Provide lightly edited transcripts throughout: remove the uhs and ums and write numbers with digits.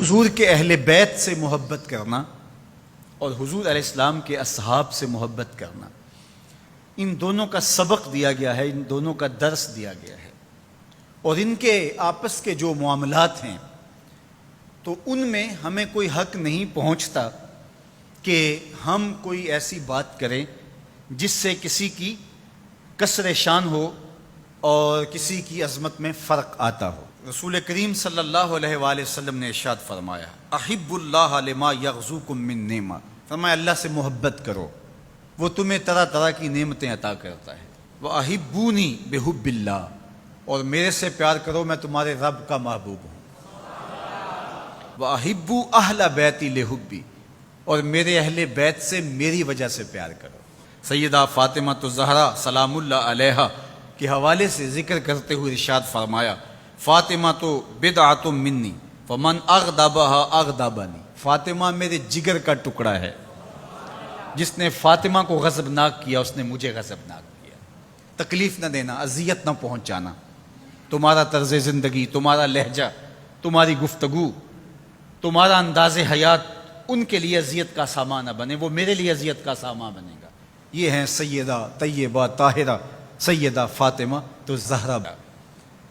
حضور کے اہل بیت سے محبت کرنا اور حضور علیہ السلام کے اصحاب سے محبت کرنا، ان دونوں کا سبق دیا گیا ہے، ان دونوں کا درس دیا گیا ہے، اور ان کے آپس کے جو معاملات ہیں تو ان میں ہمیں کوئی حق نہیں پہنچتا کہ ہم کوئی ایسی بات کریں جس سے کسی کی کسر شان ہو اور کسی کی عظمت میں فرق آتا ہو۔ رسول کریم صلی اللہ علیہ وآلہ وسلم نے ارشاد فرمایا، احب اللہ لما یغزوکم من نعمہ، فرمایا اللہ سے محبت کرو، وہ تمہیں طرح طرح کی نعمتیں عطا کرتا ہے۔ وَأَحِبُّونِي بِحُبِّ اللَّهِ، اور میرے سے پیار کرو، میں تمہارے رب کا محبوب ہوں۔ وَأَحِبُّوا أَهْلَ بَيْتِي لِحُبِّي، اور میرے اہل بیت سے میری وجہ سے پیار کرو۔ سیدہ فاطمہ الزہرا سلام اللہ علیہا کے حوالے سے ذکر کرتے ہوئے ارشاد فرمایا، فاطمہ تو بدعۃ منی فمن اغضبها اغضبنی، فاطمہ میرے جگر کا ٹکڑا ہے، جس نے فاطمہ کو غضبناک کیا اس نے مجھے غضبناک کیا۔ تکلیف نہ دینا، اذیت نہ پہنچانا، تمہارا طرز زندگی، تمہارا لہجہ، تمہاری گفتگو، تمہارا انداز حیات ان کے لیے اذیت کا سامان نہ بنے، وہ میرے لیے اذیت کا سامان بنے گا۔ یہ ہیں سیدہ طیبہ طاہرہ سیدہ فاطمہ تو زہرا۔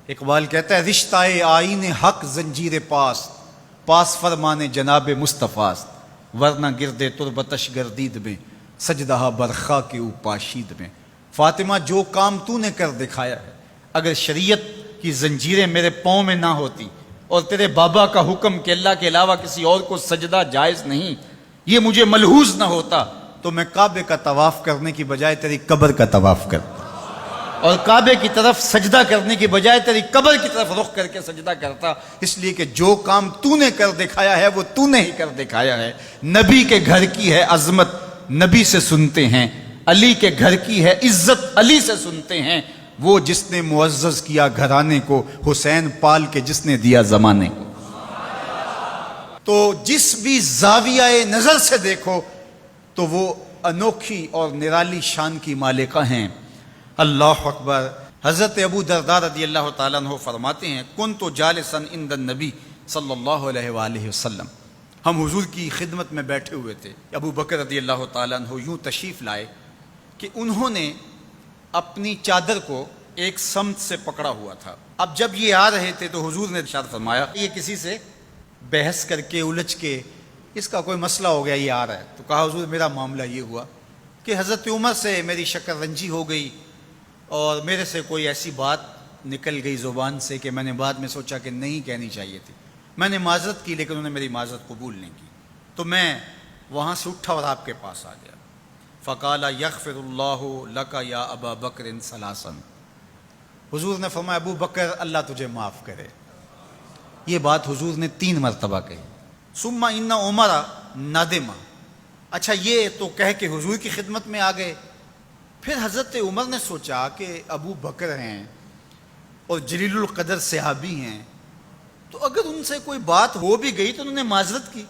اقبال کہتا ہے، رشتہ آئین حق زنجیر پاس فرمان جناب مصطفیٰ است، ورنہ گرد تربتش گردید میں سجدہ برخا کے اوپاشید میں۔ فاطمہ جو کام تو نے کر دکھایا ہے، اگر شریعت کی زنجیریں میرے پاؤں میں نہ ہوتی اور تیرے بابا کا حکم کہ اللہ کے علاوہ کسی اور کو سجدہ جائز نہیں یہ مجھے ملحوظ نہ ہوتا تو میں کعبے کا طواف کرنے کی بجائے تیری قبر کا طواف کرتا، اور کعبے کی طرف سجدہ کرنے کی بجائے تیری قبر کی طرف رخ کر کے سجدہ کرتا، اس لیے کہ جو کام تو نے کر دکھایا ہے وہ تو نے ہی کر دکھایا ہے۔ نبی کے گھر کی ہے عظمت نبی سے سنتے ہیں، علی کے گھر کی ہے عزت علی سے سنتے ہیں، وہ جس نے معزز کیا گھرانے کو، حسین پال کے جس نے دیا زمانے کو۔ تو جس بھی زاویہ نظر سے دیکھو تو وہ انوکھی اور نرالی شان کی مالکہ ہیں۔ اللہ اکبر۔ حضرت ابو درداء رضی اللہ تعالیٰ عنہ فرماتے ہیں، کنت جالسا عند النبی صلی اللہ علیہ وآلہ وسلم، ہم حضور کی خدمت میں بیٹھے ہوئے تھے، ابو بکر رضی اللہ تعالیٰ عنہ یوں تشریف لائے کہ انہوں نے اپنی چادر کو ایک سمت سے پکڑا ہوا تھا۔ اب جب یہ آ رہے تھے تو حضور نے ارشاد فرمایا، یہ کسی سے بحث کر کے الجھ کے اس کا کوئی مسئلہ ہو گیا، یہ آ رہا ہے، تو کہا حضور میرا معاملہ یہ ہوا کہ حضرت عمر سے میری شکر رنجی ہو گئی اور میرے سے کوئی ایسی بات نکل گئی زبان سے کہ میں نے بعد میں سوچا کہ نہیں کہنی چاہیے تھی، میں نے معذرت کی لیکن انہوں نے میری معذرت قبول نہیں کی، تو میں وہاں سے اٹھا اور آپ کے پاس آ گیا۔ فقال یغفر اللہ لک یا ابا بکر ثلاثا، حضور نے فرمایا ابو بکر اللہ تجھے معاف کرے، یہ بات حضور نے 3 مرتبہ کہی۔ ثم ان عمر ندم، اچھا یہ تو کہہ کے حضور کی خدمت میں آ گئے، پھر حضرت عمر نے سوچا کہ ابو بکر ہیں اور جلیل القدر صحابی ہیں، تو اگر ان سے کوئی بات ہو بھی گئی تو انہوں نے معذرت کی،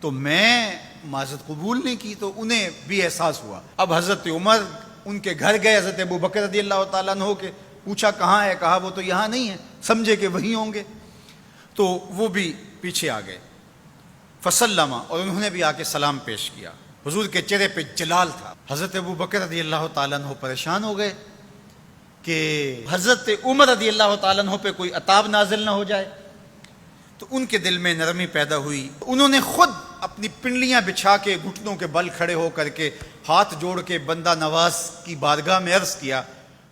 تو میں معذرت قبول نہیں کی، تو انہیں بھی احساس ہوا۔ اب حضرت عمر ان کے گھر گئے، حضرت ابو بکر رضی اللہ تعالیٰ عنہ کے پوچھا کہاں ہے، کہا وہ تو یہاں نہیں ہے، سمجھے کہ وہیں ہوں گے، تو وہ بھی پیچھے آ گئے۔ فسلم، اور انہوں نے بھی آ کے سلام پیش کیا، حضور کے چہرے پہ جلال تھا۔ حضرت ابو بکر رضی اللہ تعالیٰ عنہ پریشان ہو گئے کہ حضرت عمر رضی اللہ تعالیٰ عنہ پہ کوئی عذاب نازل نہ ہو جائے، تو ان کے دل میں نرمی پیدا ہوئی، انہوں نے خود اپنی پنڈلیاں بچھا کے گھٹنوں کے بل کھڑے ہو کر کے ہاتھ جوڑ کے بندہ نواز کی بارگاہ میں عرض کیا،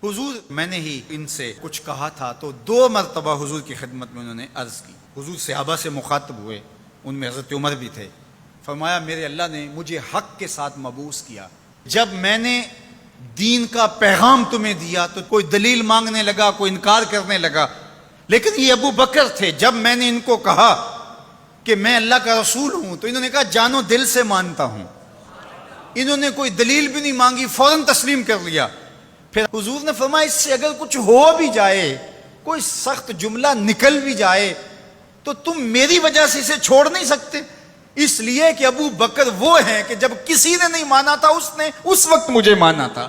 حضور میں نے ہی ان سے کچھ کہا تھا، تو 2 مرتبہ حضور کی خدمت میں انہوں نے عرض کی۔ حضور صحابہ سے مخاطب ہوئے، ان میں حضرت عمر بھی تھے، فرمایا میرے اللہ نے مجھے حق کے ساتھ مبعوث کیا، جب میں نے دین کا پیغام تمہیں دیا تو کوئی دلیل مانگنے لگا، کوئی انکار کرنے لگا، لیکن یہ ابو بکر تھے، جب میں نے ان کو کہا کہ میں اللہ کا رسول ہوں تو انہوں نے کہا جانو دل سے مانتا ہوں، انہوں نے کوئی دلیل بھی نہیں مانگی، فوراً تسلیم کر لیا۔ پھر حضور نے فرمایا اس سے اگر کچھ ہو بھی جائے، کوئی سخت جملہ نکل بھی جائے تو تم میری وجہ سے اسے چھوڑ نہیں سکتے، اس لیے کہ ابو بکر وہ ہیں کہ جب کسی نے نہیں مانا تھا اس نے اس وقت مجھے مانا تھا،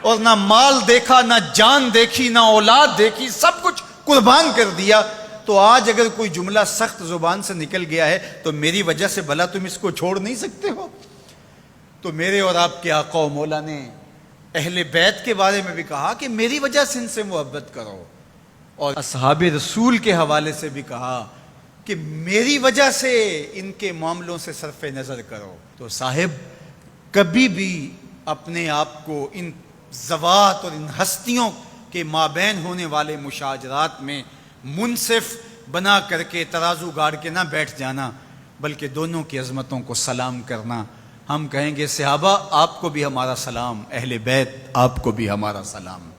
اور نہ مال دیکھا، نہ جان دیکھی، نہ اولاد دیکھی، سب کچھ قربان کر دیا، تو آج اگر کوئی جملہ سخت زبان سے نکل گیا ہے تو میری وجہ سے بھلا تم اس کو چھوڑ نہیں سکتے ہو؟ تو میرے اور آپ کے آقا و مولا نے اہل بیت کے بارے میں بھی کہا کہ میری وجہ سے ان سے محبت کرو، اور اصحاب رسول کے حوالے سے بھی کہا کہ میری وجہ سے ان کے معاملوں سے صرف نظر کرو۔ تو صاحب کبھی بھی اپنے آپ کو ان ذوات اور ان ہستیوں کے مابین ہونے والے مشاجرات میں منصف بنا کر کے ترازو گاڑ کے نہ بیٹھ جانا، بلکہ دونوں کی عظمتوں کو سلام کرنا۔ ہم کہیں گے صحابہ آپ کو بھی ہمارا سلام، اہل بیت آپ کو بھی ہمارا سلام۔